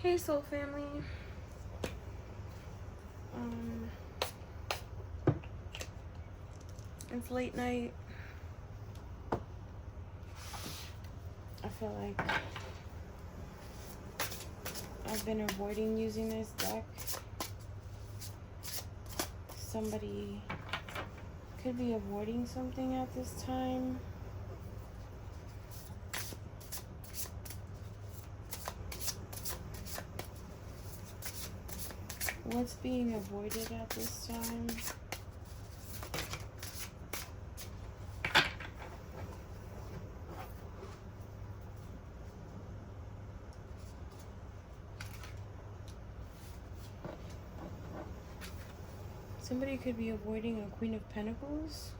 Hey, soul family. It's late night. I feel like I've been avoiding using this deck. Somebody could be avoiding something at this time. What's being avoided at this time? Somebody could be avoiding a Queen of Pentacles.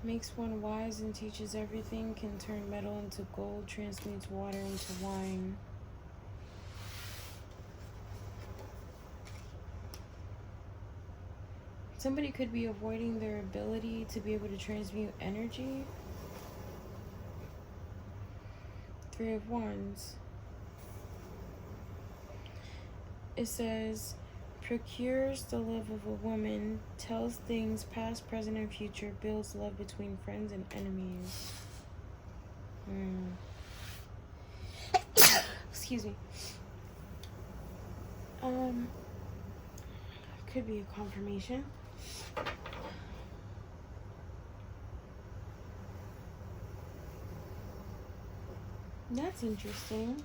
Makes one wise and teaches everything, can turn metal into gold, transmutes water into wine. Somebody could be avoiding their ability to be able to transmute energy. Three of Wands. It says, procures the love of a woman, tells things past, present, and future, builds love between friends and enemies. Excuse me. Could be a confirmation. That's interesting.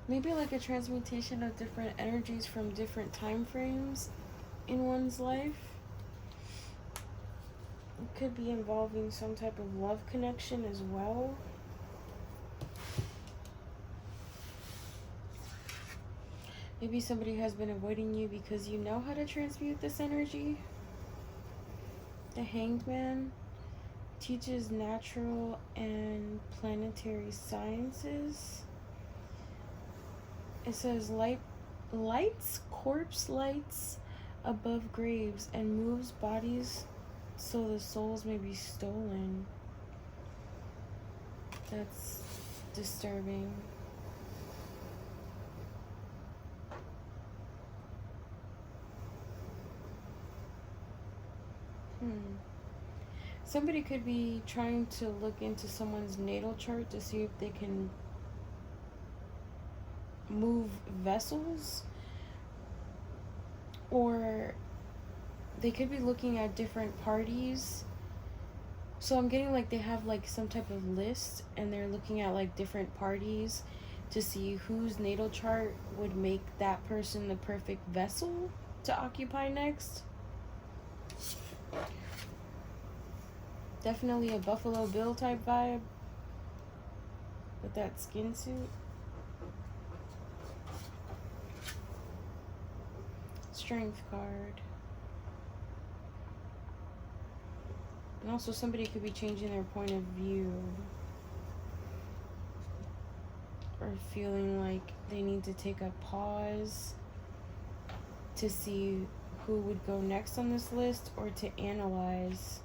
Maybe like a transmutation of different energies from different time frames in one's life. It could be involving some type of love connection as well. Maybe somebody has been avoiding you because you know how to transmute this energy. The Hanged Man teaches natural and planetary sciences. It says lights corpse lights above graves and moves bodies so the souls may be stolen. That's disturbing. Somebody could be trying to look into someone's natal chart to see if they can move vessels, or they could be looking at different parties. So I'm getting like they have like some type of list and they're looking at like different parties to see whose natal chart would make that person the perfect vessel to occupy next. Definitely a Buffalo Bill type vibe with that skin suit. Strength card. And also somebody could be changing their point of view or feeling like they need to take a pause to see who would go next on this list, or to analyze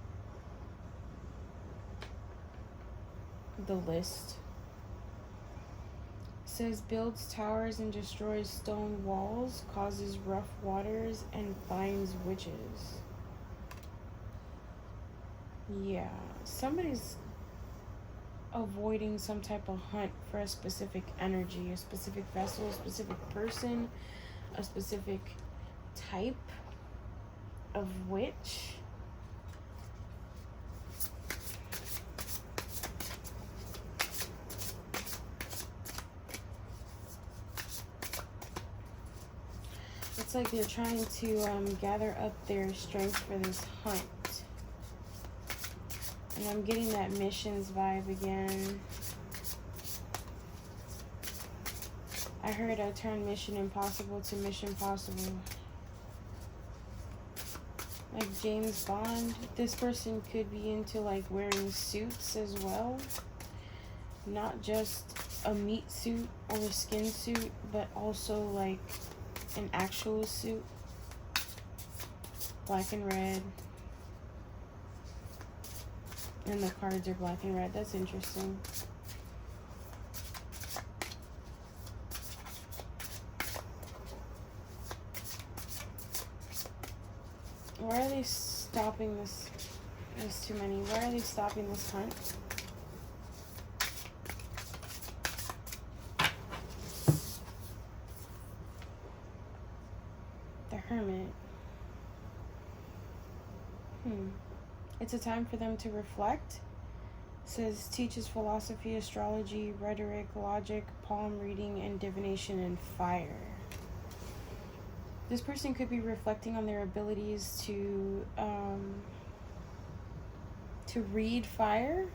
the list. It says builds towers and destroys stone walls, causes rough waters, and finds witches. Yeah, somebody's avoiding some type of hunt for a specific energy, a specific vessel, a specific person, a specific type of witch. It's like they're trying to gather up their strength for this hunt. And I'm getting that missions vibe again. I heard I turned Mission Impossible to Mission Possible. Like James Bond. This person could be into like wearing suits as well. Not just a meat suit or a skin suit, but also like an actual suit. Black and red. And the cards are black and red. That's interesting. Why are they stopping this? There's too many. Why are they stopping this hunt? The Hermit. It's a time for them to reflect. It says teaches philosophy, astrology, rhetoric, logic, palm reading, and divination and fire. This person could be reflecting on their abilities to read fire.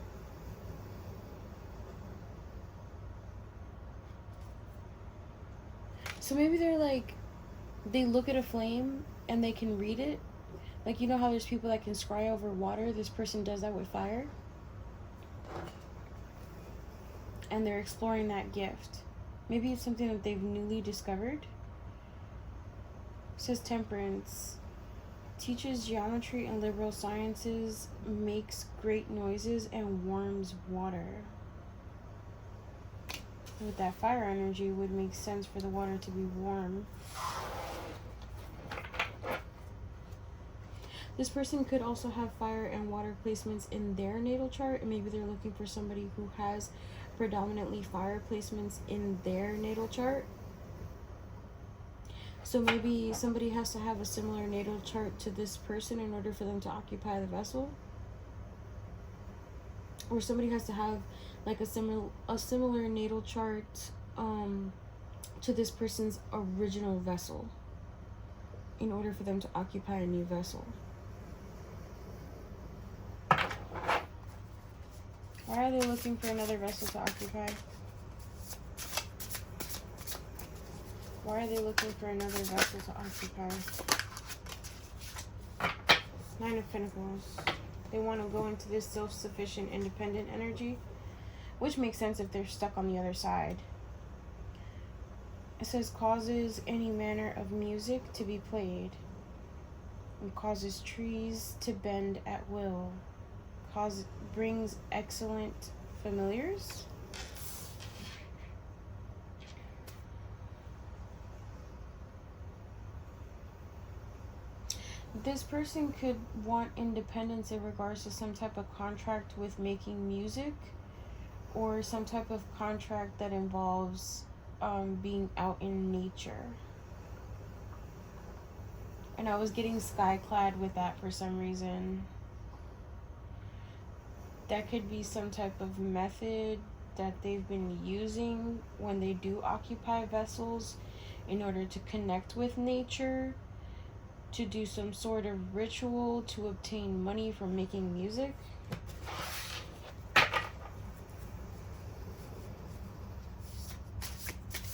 So maybe they're like, they look at a flame and they can read it. Like, you know how there's people that can scry over water? This person does that with fire. And they're exploring that gift. Maybe it's something that they've newly discovered. It says temperance. Teaches geometry and liberal sciences, makes great noises, and warms water. With that fire energy, it would make sense for the water to be warm. This person could also have fire and water placements in their natal chart, and maybe they're looking for somebody who has predominantly fire placements in their natal chart. So maybe somebody has to have a similar natal chart to this person in order for them to occupy the vessel. Or somebody has to have like a similar natal chart to this person's original vessel in order for them to occupy a new vessel. Why are they looking for another vessel to occupy? Why are they looking for another vessel to occupy? Nine of Pentacles. They want to go into this self-sufficient, independent energy, which makes sense if they're stuck on the other side. It says causes any manner of music to be played, and causes trees to bend at will. Brings excellent familiars. This person could want independence in regards to some type of contract with making music, or some type of contract that involves being out in nature. And I was getting sky-clad with that for some reason. That could be some type of method that they've been using when they do occupy vessels in order to connect with nature, to do some sort of ritual to obtain money from making music.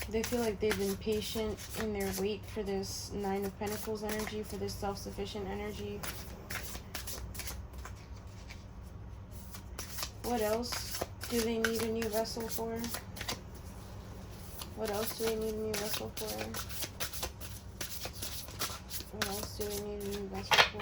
They feel like they've been patient in their wait for this Nine of Pentacles energy, for this self-sufficient energy. What else do they need a new vessel for? What else do they need a new vessel for? What else do they need a new vessel for?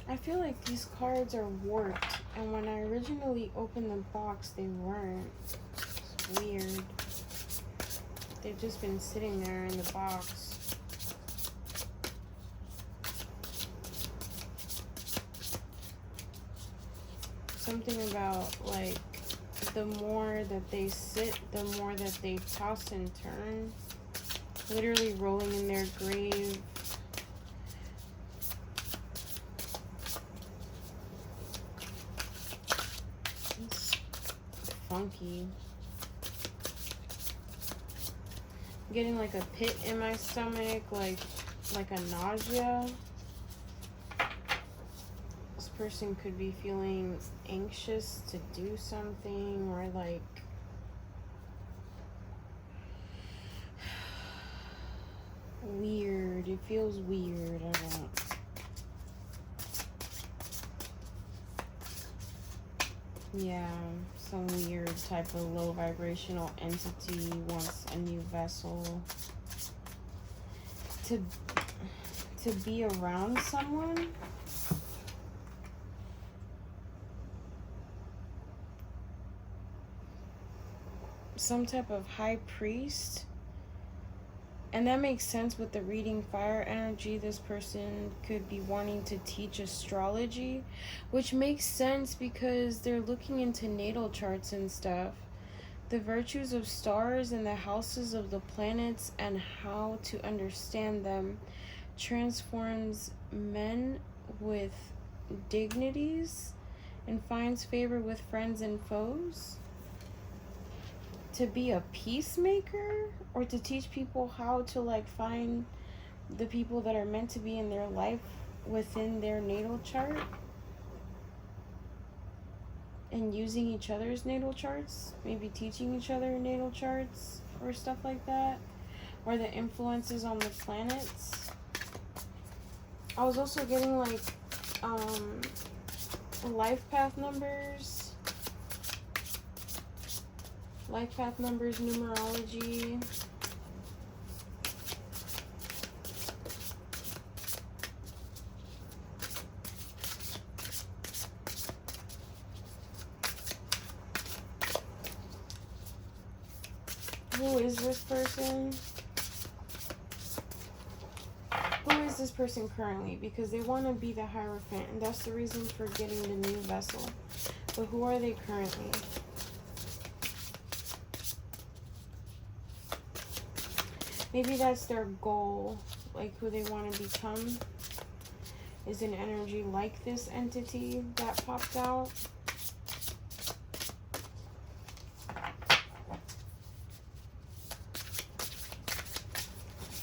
I feel like these cards are warped, and when I originally opened the box, they weren't. It's weird. They've just been sitting there in the box. Something about, like, the more that they sit, the more that they toss and turn. Literally rolling in their grave. Funky. I'm getting like a pit in my stomach, like a nausea. This person could be feeling anxious to do something, or like weird. It feels weird. I don't. Yeah, some weird type of low vibrational entity wants a new vessel to be around someone. Some type of high priest. And that makes sense with the reading fire energy. This person could be wanting to teach astrology, which makes sense because they're looking into natal charts and stuff. The virtues of stars and the houses of the planets and how to understand them transforms men with dignities and finds favor with friends and foes. To be a peacemaker, or to teach people how to like find the people that are meant to be in their life within their natal chart and using each other's natal charts, maybe teaching each other natal charts or stuff like that, or the influences on the planets. I was also getting like life path numbers, numerology. Who is this person? Who is this person currently? Because they want to be the Hierophant, and that's the reason for getting the new vessel. But who are they currently? Maybe that's their goal, like who they want to become is an energy like this entity that popped out.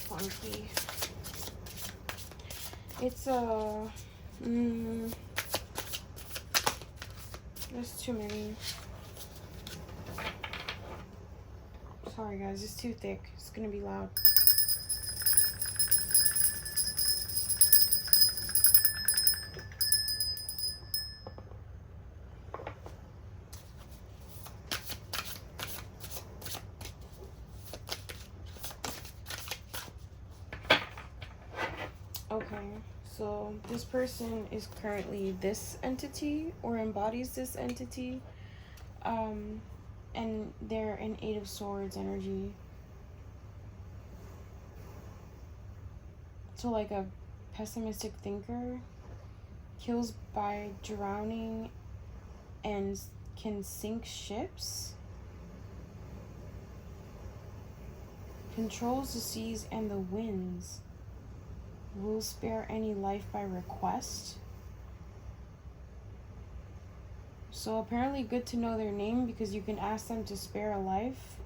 Funky. It's there's too many. Sorry guys, it's too thick. It's gonna be loud. Okay, so this person is currently this entity or embodies this entity. And they're an Eight of Swords energy. So like a pessimistic thinker, kills by drowning and can sink ships, controls the seas and the winds, will spare any life by request. So apparently good to know their name, because you can ask them to spare a life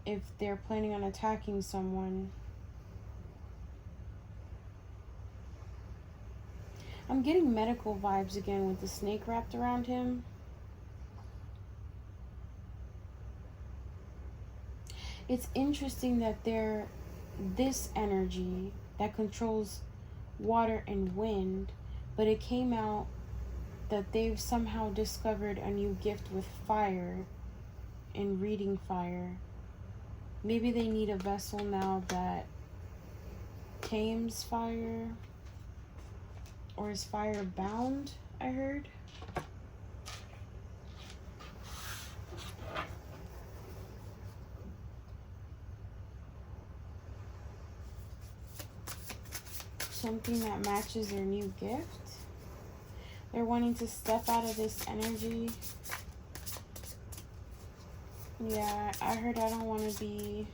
if they're planning on attacking someone. I'm getting medical vibes again with the snake wrapped around him. It's interesting that they're this energy that controls water and wind, but it came out that they've somehow discovered a new gift with fire and reading fire. Maybe they need a vessel now that tames fire or is fire bound, I heard. Something that matches their new gift. They're wanting to step out of this energy. Yeah, I heard I don't want to be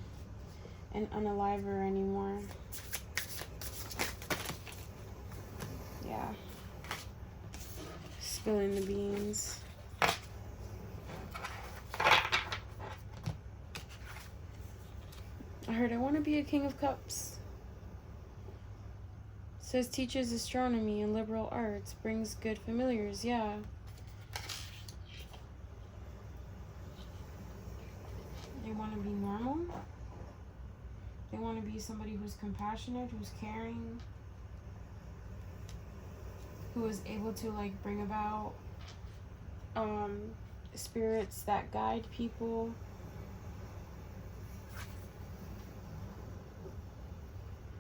an unaliver anymore. Yeah. Spilling the beans. I heard I want to be a King of Cups. Says teaches astronomy and liberal arts, brings good familiars. Yeah. They want to be normal. They want to be somebody who's compassionate, who's caring, who is able to like bring about spirits that guide people.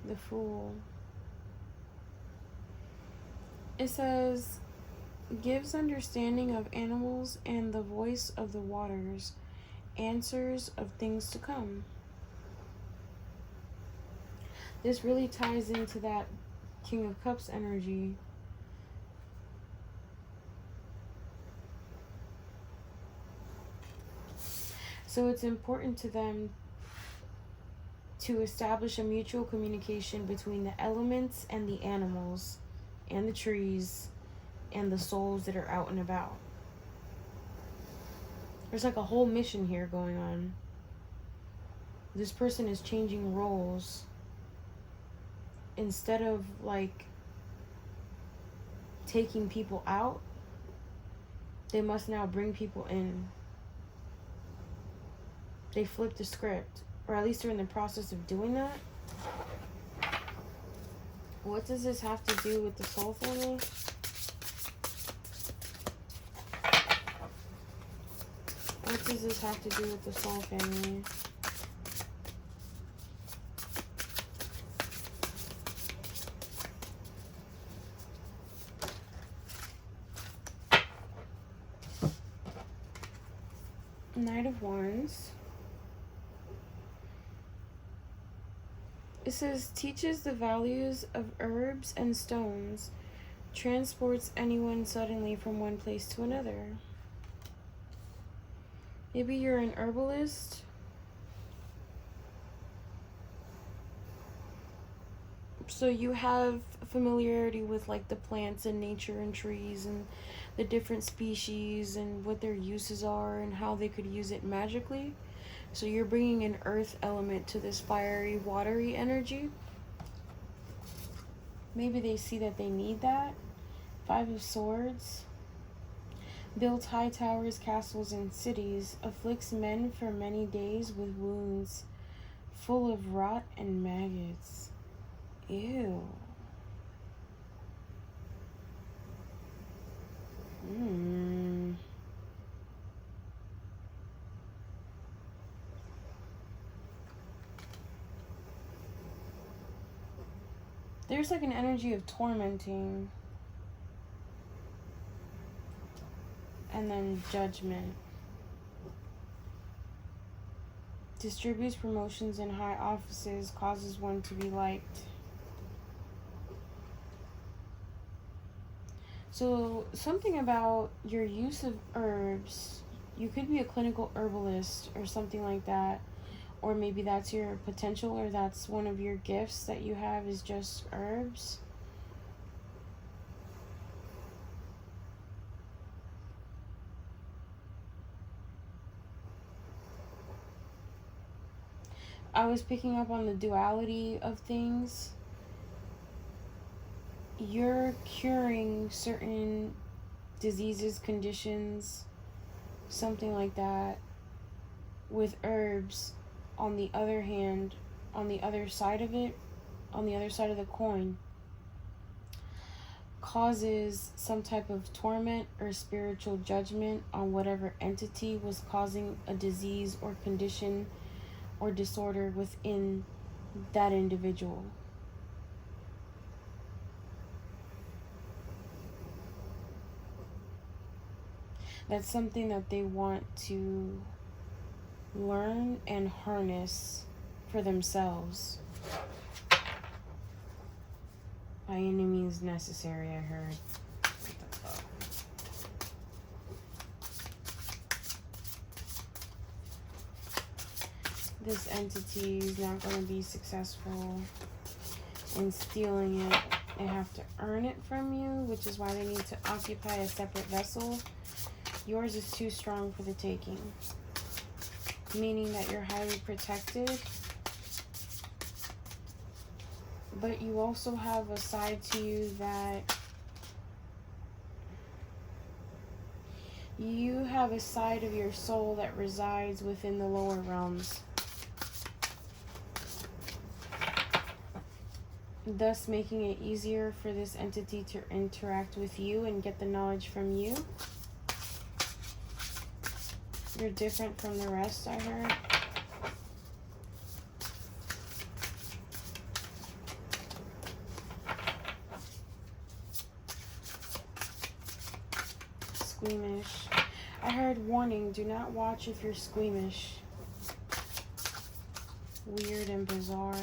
The Fool. It says, gives understanding of animals and the voice of the waters, answers of things to come. This really ties into that King of Cups energy. So it's important to them to establish a mutual communication between the elements and the animals and the trees and the souls that are out and about. There's like a whole mission here going on. This person is changing roles. Instead of like taking people out, they must now bring people in. They flipped the script, or at least they're in the process of doing that. What does this have to do with the soul family? What does this have to do with the soul family? Knight of Wands. It says, teaches the values of herbs and stones, transports anyone suddenly from one place to another. Maybe you're an herbalist. So you have familiarity with like the plants and nature and trees and the different species and what their uses are and how they could use it magically. So you're bringing an earth element to this fiery, watery energy. Maybe they see that they need that. 5 of Swords. Builds high towers, castles, and cities. Afflicts men for many days with wounds full of rot and maggots. Ew. There's like an energy of tormenting. And then Judgment. Distributes promotions in high offices, causes one to be liked. So something about your use of herbs. You could be a clinical herbalist or something like that. Or maybe that's your potential, or that's one of your gifts that you have, is just herbs. I was picking up on the duality of things. You're curing certain diseases, conditions, something like that, with herbs. On the other hand, on the other side of it, on the other side of the coin, causes some type of torment or spiritual judgment on whatever entity was causing a disease or condition or disorder within that individual. That's something that they want to learn and harness for themselves. By any means necessary, I heard. What the fuck? This entity is not going to be successful in stealing it. They have to earn it from you, which is why they need to occupy a separate vessel. Yours is too strong for the taking. Meaning that you're highly protected, but you also have a side to you that you have a side of your soul that resides within the lower realms, thus making it easier for this entity to interact with you and get the knowledge from you. You're different from the rest, I heard. Squeamish. I heard warning, do not watch if you're squeamish. Weird and bizarre.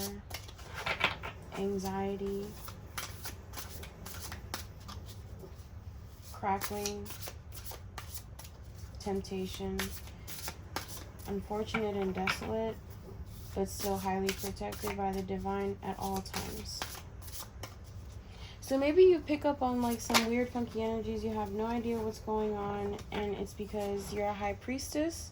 Anxiety. Crackling. Temptation. Unfortunate and desolate, but still highly protected by the divine at all times. So maybe you pick up on like some weird funky energies, you have no idea what's going on, and it's because you're a high priestess.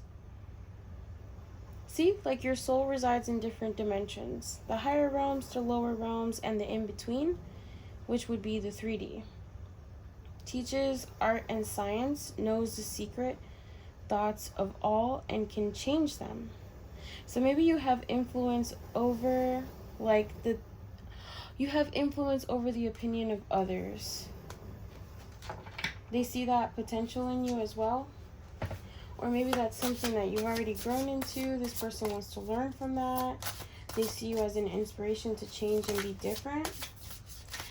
See, like your soul resides in different dimensions. The higher realms, the lower realms, and the in-between, which would be the 3D. Teaches art and science, knows the secret thoughts of all, and can change them. So maybe you have influence over the opinion of others. They see that potential in you as well. Or maybe that's something that you've already grown into. This person wants to learn from that. They see you as an inspiration to change and be different.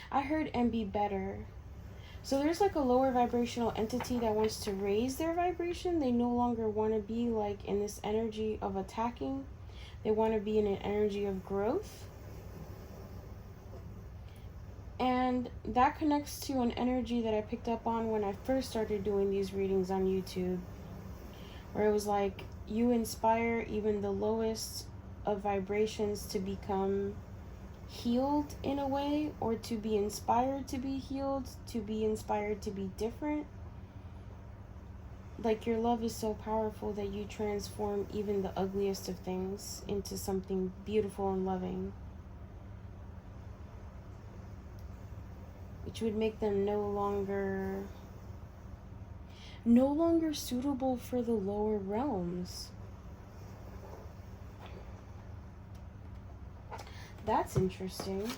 I heard and be better. So there's like a lower vibrational entity that wants to raise their vibration. They no longer want to be like in this energy of attacking. They want to be in an energy of growth. And that connects to an energy that I picked up on when I first started doing these readings on YouTube, where it was like you inspire even the lowest of vibrations to become healed in a way, or to be inspired to be healed, to be inspired to be different. Like your love is so powerful that you transform even the ugliest of things into something beautiful and loving, which would make them no longer suitable for the lower realms. That's interesting.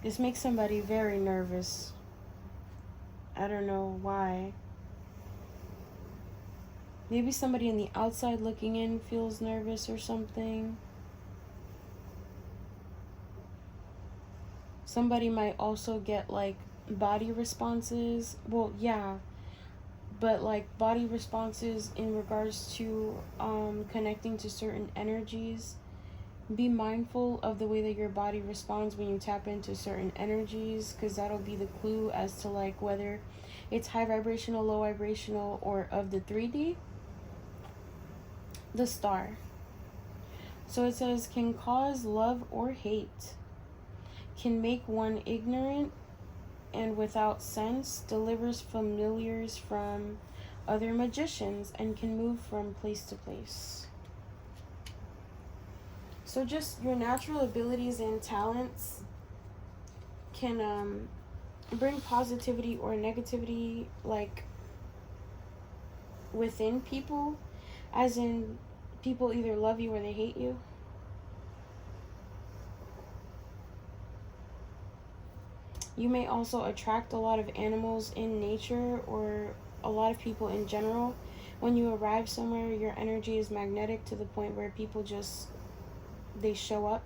This makes somebody very nervous. I don't know why. Maybe somebody on the outside looking in feels nervous or something. Somebody might also get like body responses. Well, yeah. But like body responses in regards to connecting to certain energies. Be mindful of the way that your body responds when you tap into certain energies, because that'll be the clue as to like whether it's high vibrational, low vibrational, or of the 3D. The star. So it says, can cause love or hate, can make one ignorant and without sense, delivers familiars from other magicians, and can move from place to place. So just your natural abilities and talents can bring positivity or negativity like within people, as in people either love you or they hate you. You may also attract a lot of animals in nature, or a lot of people in general. When you arrive somewhere, your energy is magnetic to the point where people just, they show up.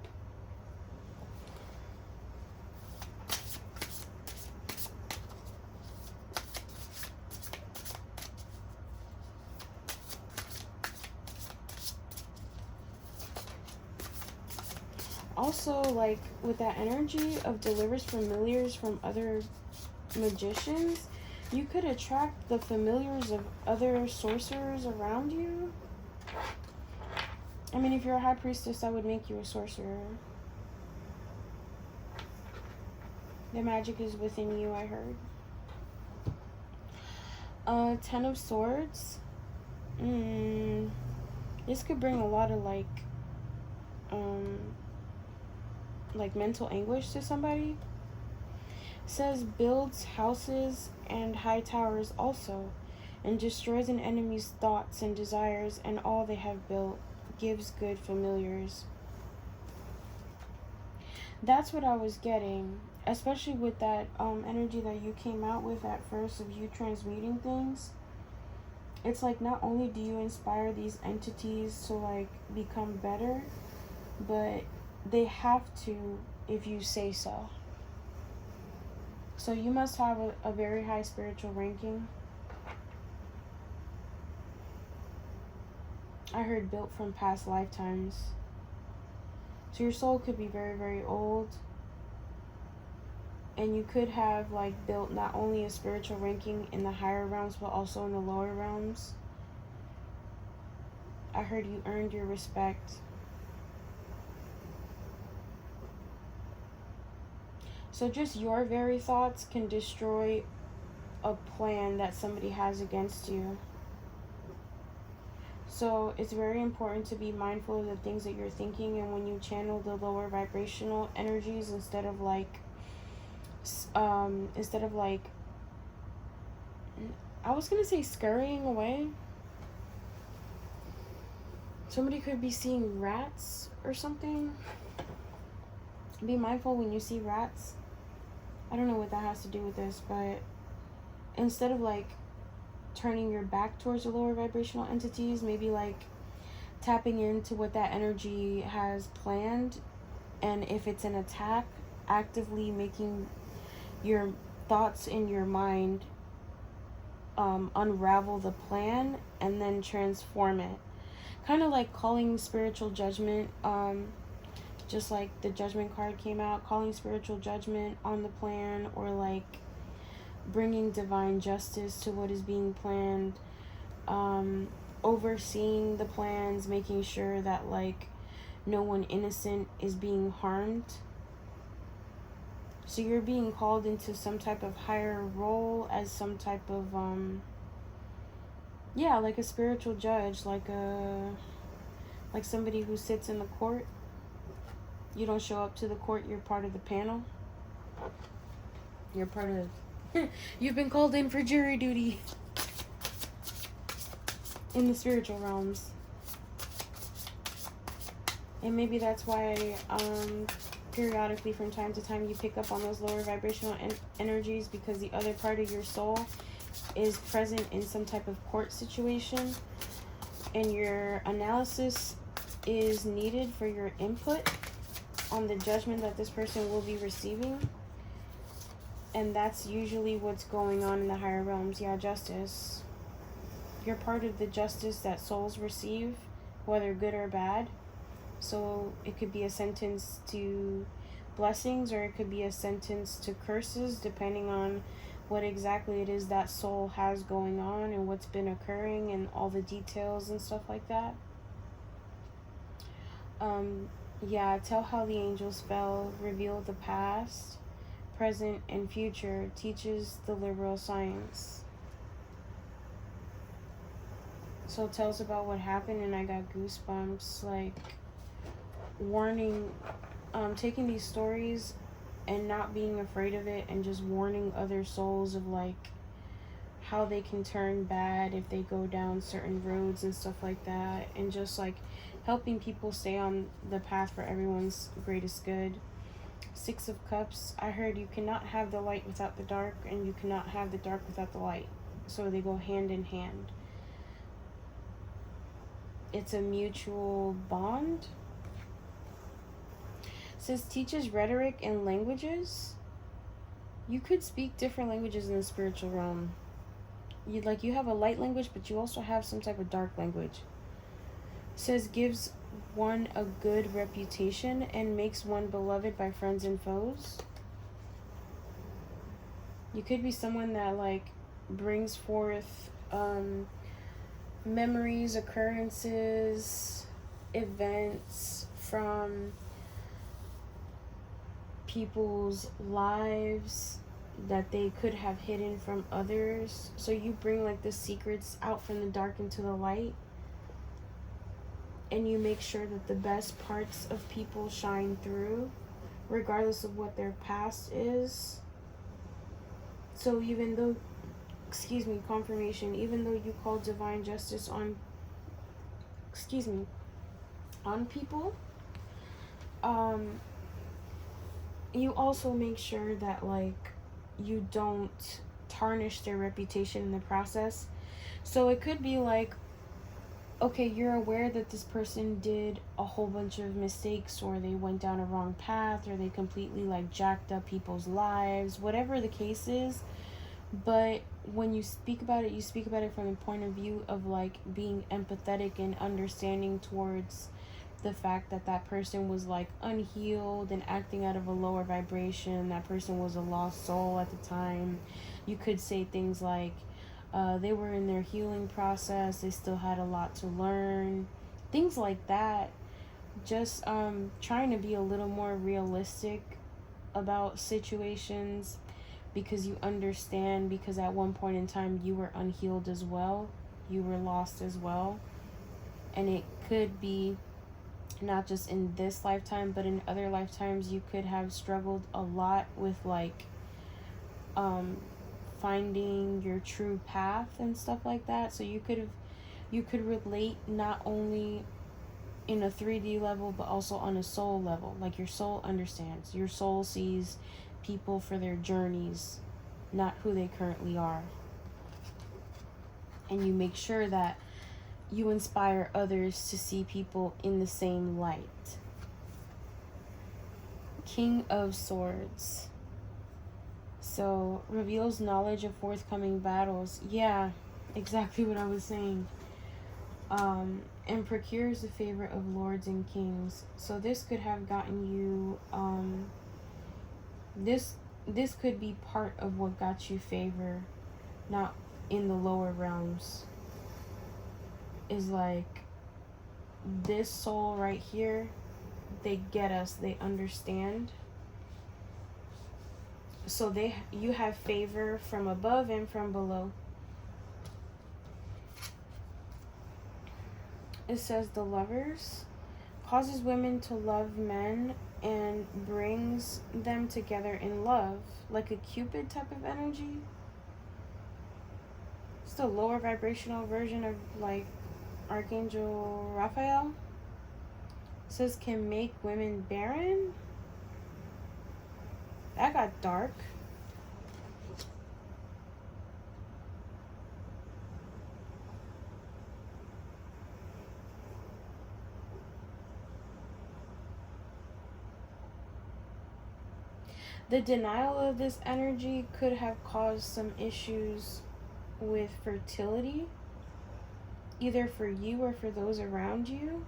Also, like with that energy of delivers familiars from other magicians, you could attract the familiars of other sorcerers around you. I mean, if you're a high priestess, that would make you a sorcerer. The magic is within you, I heard. 10 of Swords. This could bring a lot of like mental anguish to somebody. It says builds houses and high towers also, and destroys an enemy's thoughts and desires and all they have built, gives good familiars. That's what I was getting, especially with that energy that you came out with at first of you transmuting things. it's like not only do you inspire these entities to like become better, but they have to if you say so. So you must have a very high spiritual ranking. I heard built from past lifetimes. So your soul could be very, very old. And you could have like built not only a spiritual ranking in the higher realms, but also in the lower realms. I heard you earned your respect. So just your very thoughts can destroy a plan that somebody has against you. So it's very important to be mindful of the things that you're thinking, and when you channel the lower vibrational energies, instead of like I was gonna say scurrying away. Somebody could be seeing rats or something. Be mindful when you see rats. I don't know what that has to do with this, but instead of like turning your back towards the lower vibrational entities, maybe like tapping into what that energy has planned, and if it's an attack, actively making your thoughts in your mind unravel the plan and then transform it. Kind of like calling spiritual judgment, just like the judgment card came out, calling spiritual judgment on the plan, or like bringing divine justice to what is being planned, overseeing the plans, making sure that like no one innocent is being harmed. So you're being called into some type of higher role as some type of like a spiritual judge, like somebody who sits in the court. You don't show up to the court, you're part of the panel. You're part of you've been called in for jury duty in the spiritual realms. And maybe that's why periodically from time to time you pick up on those lower vibrational energies, because the other part of your soul is present in some type of court situation, and your analysis is needed for your input on the judgment that this person will be receiving. And that's usually what's going on in the higher realms. Yeah, justice. You're part of the justice that souls receive, whether good or bad. So it could be a sentence to blessings, or it could be a sentence to curses, depending on what exactly it is that soul has going on and what's been occurring and all the details and stuff like that. Tell how the angels fell, reveal the past, present, and future, teaches the liberal science. So it tells about what happened, and I got goosebumps, like warning, taking these stories and not being afraid of it, and just warning other souls of like how they can turn bad if they go down certain roads and stuff like that, and just like helping people stay on the path for everyone's greatest good. 6 of Cups, I heard you cannot have the light without the dark, and you cannot have the dark without the light. So they go hand in hand. It's a mutual bond. It says teaches rhetoric and languages. You could speak different languages in the spiritual realm. You have a light language, but you also have some type of dark language. It says gives one a good reputation and makes one beloved by friends and foes. You could be someone that like brings forth memories, occurrences, events from people's lives that they could have hidden from others. So you bring like the secrets out from the dark into the light, and you make sure that the best parts of people shine through, regardless of what their past is. So even though, confirmation, even though you call divine justice on people, you also make sure that like you don't tarnish their reputation in the process. So it could be like, okay, you're aware that this person did a whole bunch of mistakes, or they went down a wrong path, or they completely like jacked up people's lives, whatever the case is. But when you speak about it, you speak about it from the point of view of like being empathetic and understanding towards the fact that that person was like unhealed and acting out of a lower vibration. That person was a lost soul at the time. You could say things like, they were in their healing process, they still had a lot to learn, things like that. Just trying to be a little more realistic about situations, because you understand, because at one point in time you were unhealed as well, you were lost as well. And it could be not just in this lifetime, but in other lifetimes you could have struggled a lot with like finding your true path and stuff like that. So you could relate not only in a 3D level, but also on a soul level. Like your soul understands, your soul sees people for their journeys, not who they currently are. And you make sure that you inspire others to see people in the same light. King of Swords. So, reveals knowledge of forthcoming battles. Yeah, exactly what I was saying. And procures the favor of lords and kings. So this could have gotten you, this could be part of what got you favor, not in the lower realms. Is like, this soul right here, they get us, they understand. So you have favor from above and from below. It says the Lovers causes women to love men and brings them together in love, like a Cupid type of energy. It's the lower vibrational version of like Archangel Raphael. It says can make women barren. That got dark. The denial of this energy could have caused some issues with fertility, either for you or for those around you.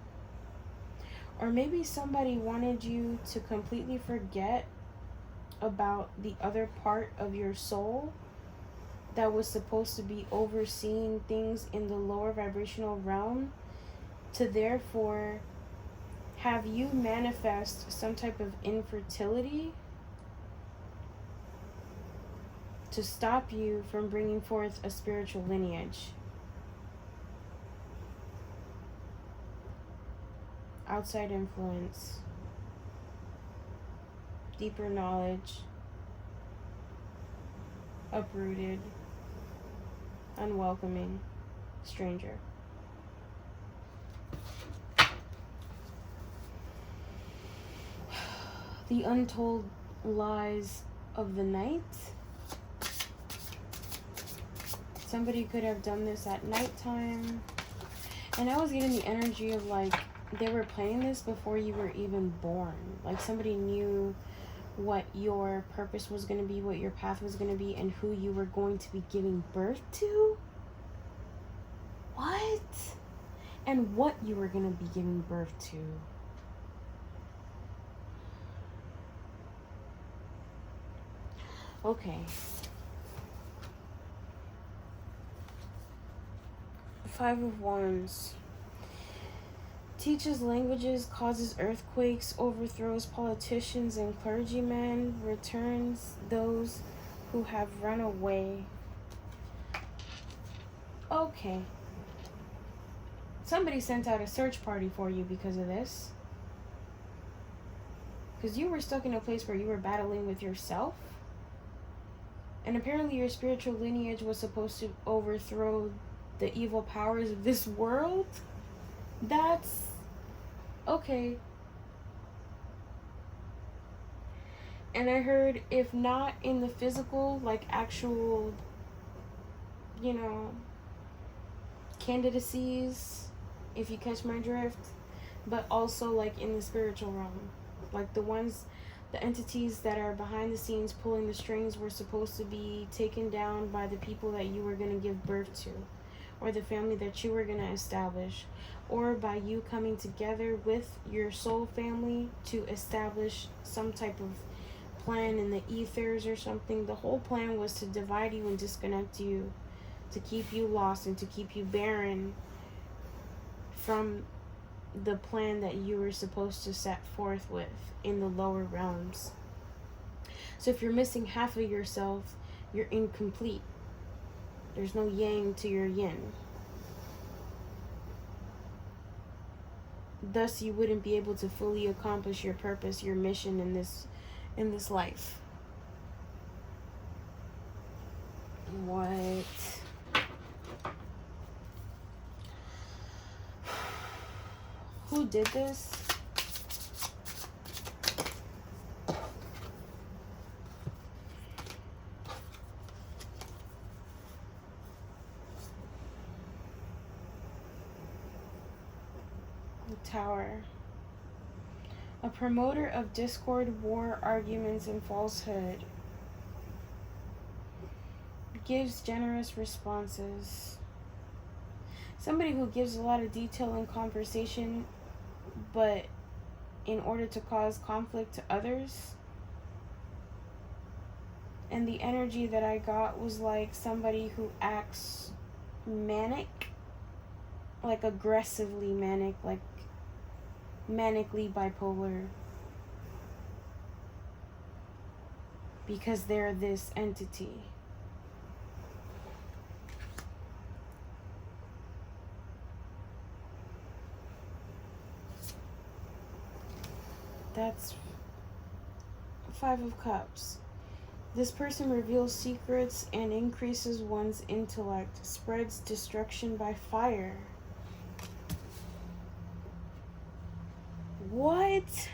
Or maybe somebody wanted you to completely forget about the other part of your soul that was supposed to be overseeing things in the lower vibrational realm, to therefore have you manifest some type of infertility to stop you from bringing forth a spiritual lineage. Outside influence, deeper knowledge, uprooted, unwelcoming, stranger. The untold lies of the night. Somebody could have done this at nighttime. And I was getting the energy of like, they were planning this before you were even born. Like somebody knew what your purpose was going to be, what your path was going to be, and who you were going to be giving birth to. What? And what you were going to be giving birth to. Okay. Five of Wands. Teaches languages, causes earthquakes, overthrows politicians and clergymen, returns those who have run away. Okay. Somebody sent out a search party for you because of this. Because you were stuck in a place where you were battling with yourself. And apparently your spiritual lineage was supposed to overthrow the evil powers of this world. That's okay. And I heard, if not in the physical, like actual, candidacies, if you catch my drift, but also like in the spiritual realm. Like the entities that are behind the scenes pulling the strings were supposed to be taken down by the people that you were going to give birth to, or the family that you were going to establish, or by you coming together with your soul family to establish some type of plan in the ethers or something. The whole plan was to divide you and disconnect you, to keep you lost and to keep you barren from the plan that you were supposed to set forth with in the lower realms. So if you're missing half of yourself, you're incomplete. There's no yang to your yin. Thus, you wouldn't be able to fully accomplish your purpose, your mission in this life. What? Who did this? The Tower. A promoter of discord, war, arguments, and falsehood. Gives generous responses. Somebody who gives a lot of detail in conversation, but in order to cause conflict to others. And the energy that I got was like somebody who acts manic, like aggressively manic, like manically bipolar, because they're this entity. That's 5 of Cups. This person reveals secrets and increases one's intellect, spreads destruction by fire. What?